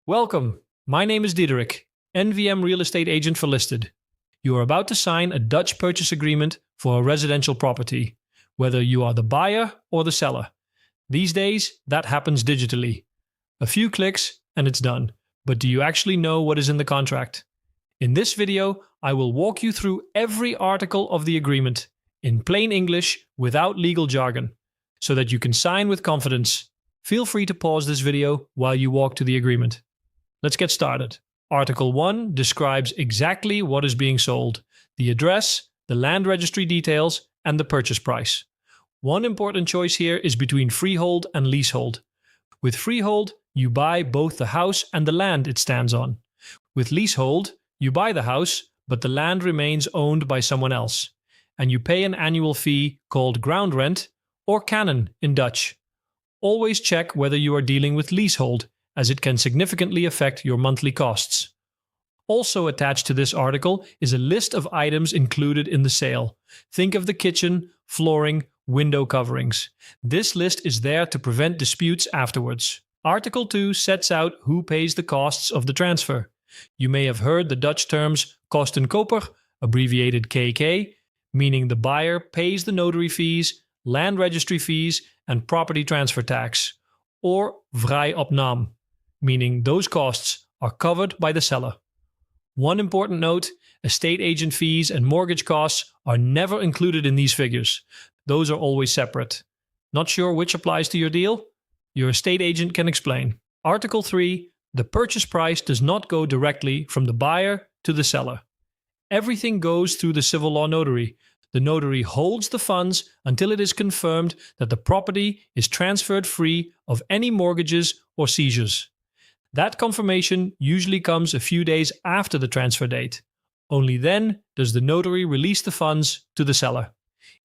Welcome, my name is Diederik, NVM real estate agent for Listed. You are about to sign a Dutch purchase agreement for a residential property, whether you are the buyer or the seller. These days, that happens digitally. A few clicks and it's done. But do you actually know what is in the contract? In this video, I will walk you through every article of the agreement, in plain English without legal jargon, so that you can sign with confidence. Feel free to pause this video while you walk to the agreement. Let's get started. Article 1 describes exactly what is being sold, the address, the land registry details, and the purchase price. One important choice here is between freehold and leasehold. With freehold, you buy both the house and the land it stands on. With leasehold, you buy the house, but the land remains owned by someone else, and you pay an annual fee called ground rent, or canon in Dutch. Always check whether you are dealing with leasehold, as it can significantly affect your monthly costs. Also attached to this article is a list of items included in the sale. Think of the kitchen, flooring, window coverings. This list is there to prevent disputes afterwards. Article 2 sets out who pays the costs of the transfer. You may have heard the Dutch terms kosten koper, abbreviated KK, meaning the buyer pays the notary fees, land registry fees, and property transfer tax, or vrij op naam, meaning those costs are covered by the seller. One important note, estate agent fees and mortgage costs are never included in these figures. Those are always separate. Not sure which applies to your deal? Your estate agent can explain. Article 3, the purchase price does not go directly from the buyer to the seller. Everything goes through the civil law notary. The notary holds the funds until it is confirmed that the property is transferred free of any mortgages or seizures. That confirmation usually comes a few days after the transfer date. Only then does the notary release the funds to the seller.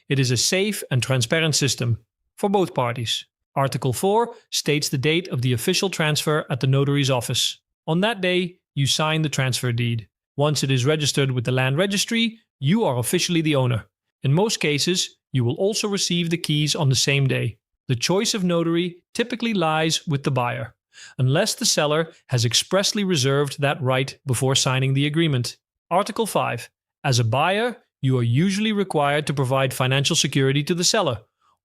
It is a safe and transparent system for both parties. Article 4 states the date of the official transfer at the notary's office. On that day, you sign the transfer deed. Once it is registered with the land registry, you are officially the owner. In most cases, you will also receive the keys on the same day. The choice of notary typically lies with the buyer, unless the seller has expressly reserved that right before signing the agreement. Article 5. As a buyer, you are usually required to provide financial security to the seller,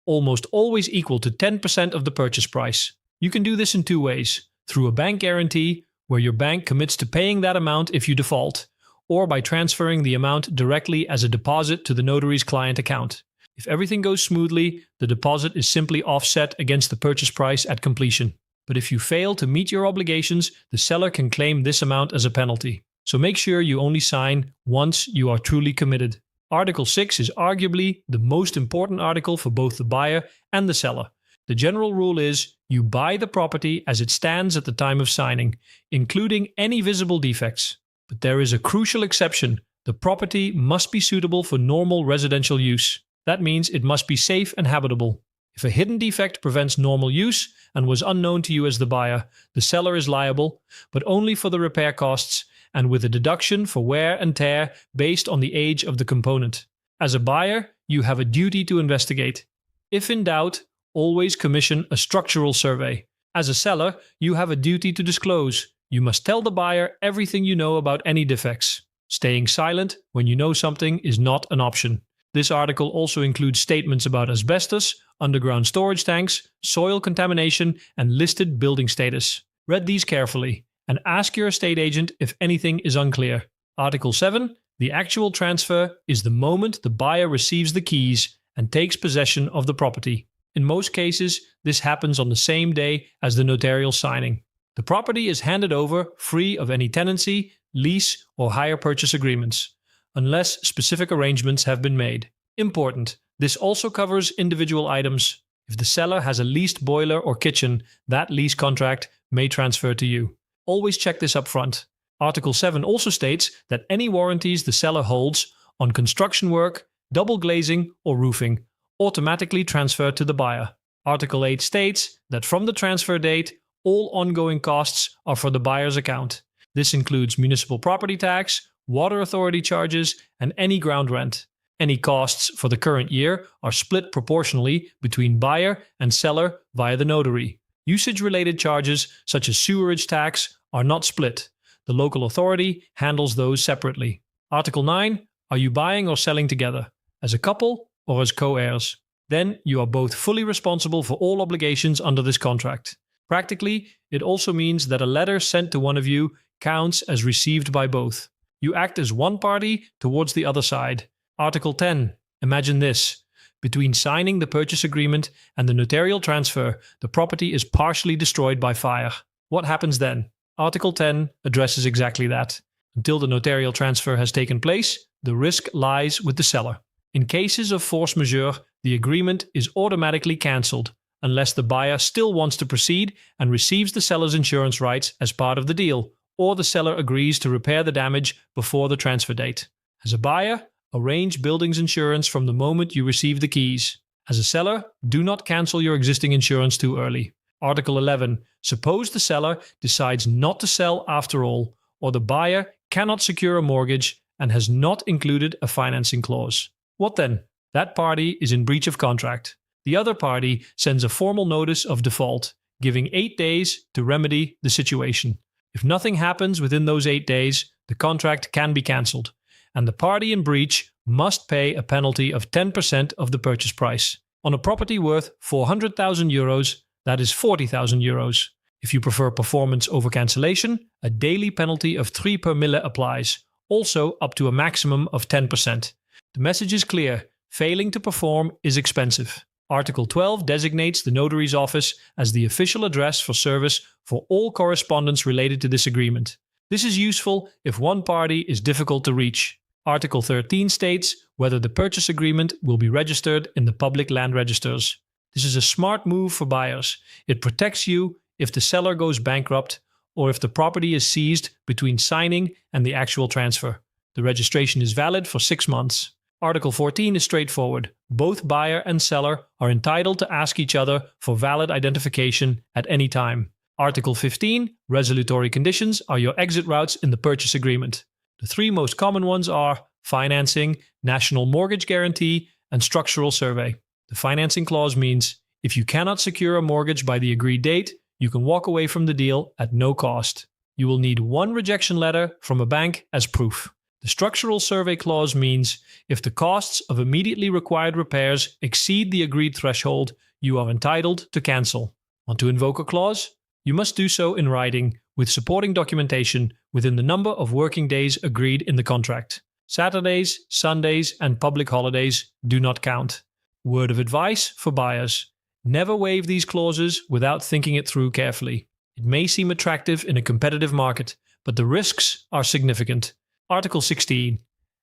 almost always equal to 10% of the purchase price. You can do this in two ways: through a bank guarantee, where your bank commits to paying that amount if you default, or by transferring the amount directly as a deposit to the notary's client account. If everything goes smoothly, the deposit is simply offset against the purchase price at completion. But if you fail to meet your obligations, the seller can claim this amount as a penalty. So make sure you only sign once you are truly committed. Article 6 is arguably the most important article for both the buyer and the seller. The general rule is you buy the property as it stands at the time of signing, including any visible defects. But there is a crucial exception. The property must be suitable for normal residential use. That means it must be safe and habitable. If a hidden defect prevents normal use and was unknown to you as the buyer, the seller is liable, but only for the repair costs and with a deduction for wear and tear based on the age of the component. As a buyer, you have a duty to investigate. If in doubt, always commission a structural survey. As a seller, you have a duty to disclose. You must tell the buyer everything you know about any defects. Staying silent when you know something is not an option. This article also includes statements about asbestos, underground storage tanks, soil contamination, and listed building status. Read these carefully and ask your estate agent if anything is unclear. Article 7. The actual transfer is the moment the buyer receives the keys and takes possession of the property. In most cases, this happens on the same day as the notarial signing. The property is handed over free of any tenancy, lease, or hire purchase agreements, unless specific arrangements have been made. Important, this also covers individual items. If the seller has a leased boiler or kitchen, that lease contract may transfer to you. Always check this up front. Article 7 also states that any warranties the seller holds on construction work, double glazing, or roofing automatically transfer to the buyer. Article 8 states that from the transfer date, all ongoing costs are for the buyer's account. This includes municipal property tax, water authority charges, and any ground rent. Any costs for the current year are split proportionally between buyer and seller via the notary. Usage-related charges such as sewerage tax are not split. The local authority handles those separately. Article 9. Are you buying or selling together? As a couple or as co-heirs? Then you are both fully responsible for all obligations under this contract. Practically, it also means that a letter sent to one of you counts as received by both. You act as one party towards the other side. Article 10. Imagine this. Between signing the purchase agreement and the notarial transfer, the property is partially destroyed by fire. What happens then? Article 10 addresses exactly that. Until the notarial transfer has taken place, the risk lies with the seller. In cases of force majeure, the agreement is automatically cancelled, unless the buyer still wants to proceed and receives the seller's insurance rights as part of the deal, or the seller agrees to repair the damage before the transfer date. As a buyer, arrange buildings insurance from the moment you receive the keys. As a seller, do not cancel your existing insurance too early. Article 11. Suppose the seller decides not to sell after all, or the buyer cannot secure a mortgage and has not included a financing clause. What then? That party is in breach of contract. The other party sends a formal notice of default, giving 8 days to remedy the situation. If nothing happens within those 8 days, the contract can be cancelled, and the party in breach must pay a penalty of 10% of the purchase price. On a property worth €400,000, that is €40,000. If you prefer performance over cancellation, a daily penalty of 3 per mille applies, also up to a maximum of 10%. The message is clear. Failing to perform is expensive. Article 12 designates the notary's office as the official address for service for all correspondence related to this agreement. This is useful if one party is difficult to reach. Article 13 states whether the purchase agreement will be registered in the public land registers. This is a smart move for buyers. It protects you if the seller goes bankrupt or if the property is seized between signing and the actual transfer. The registration is valid for 6 months. Article 14 is straightforward. Both buyer and seller are entitled to ask each other for valid identification at any time. Article 15, resolutory conditions, are your exit routes in the purchase agreement. The 3 most common ones are financing, national mortgage guarantee, and structural survey. The financing clause means if you cannot secure a mortgage by the agreed date, you can walk away from the deal at no cost. You will need 1 rejection letter from a bank as proof. The structural survey clause means if the costs of immediately required repairs exceed the agreed threshold, you are entitled to cancel. Want to invoke a clause? You must do so in writing with supporting documentation within the number of working days agreed in the contract. Saturdays, Sundays, and public holidays do not count. Word of advice for buyers. Never waive these clauses without thinking it through carefully. It may seem attractive in a competitive market, but the risks are significant. Article 16.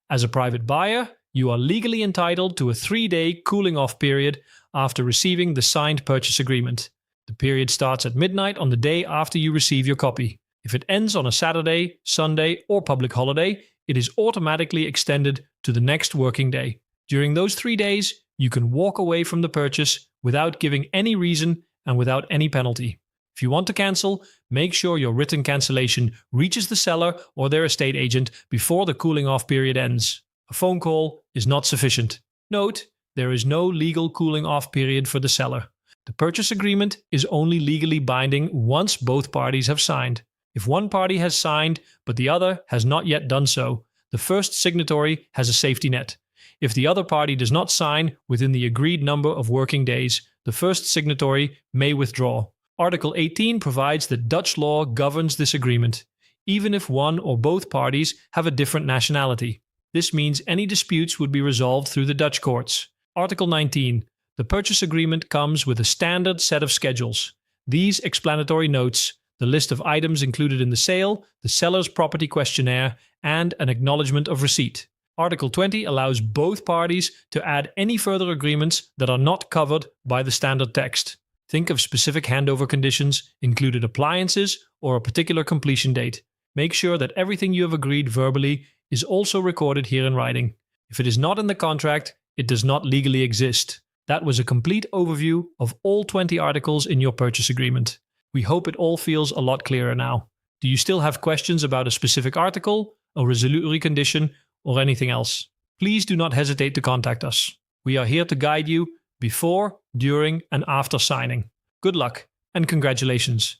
As a private buyer, you are legally entitled to a 3-day cooling-off period after receiving the signed purchase agreement. The period starts at midnight on the day after you receive your copy. If it ends on a Saturday, Sunday, or public holiday, it is automatically extended to the next working day. During those 3 days, you can walk away from the purchase without giving any reason and without any penalty. If you want to cancel, make sure your written cancellation reaches the seller or their estate agent before the cooling off period ends. A phone call is not sufficient. Note, there is no legal cooling off period for the seller. The purchase agreement is only legally binding once both parties have signed. If one party has signed but the other has not yet done so, the first signatory has a safety net. If the other party does not sign within the agreed number of working days, the first signatory may withdraw. Article 18 provides that Dutch law governs this agreement, even if one or both parties have a different nationality. This means any disputes would be resolved through the Dutch courts. Article 19. The purchase agreement comes with a standard set of schedules. These explanatory notes, the list of items included in the sale, the seller's property questionnaire, and an acknowledgement of receipt. Article 20 allows both parties to add any further agreements that are not covered by the standard text. Think of specific handover conditions, included appliances, or a particular completion date. Make sure that everything you have agreed verbally is also recorded here in writing. If it is not in the contract, it does not legally exist. That was a complete overview of all 20 articles in your purchase agreement. We hope it all feels a lot clearer now. Do you still have questions about a specific article, a resolutory condition, or anything else? Please do not hesitate to contact us. We are here to guide you before, during, and after signing. Good luck and congratulations.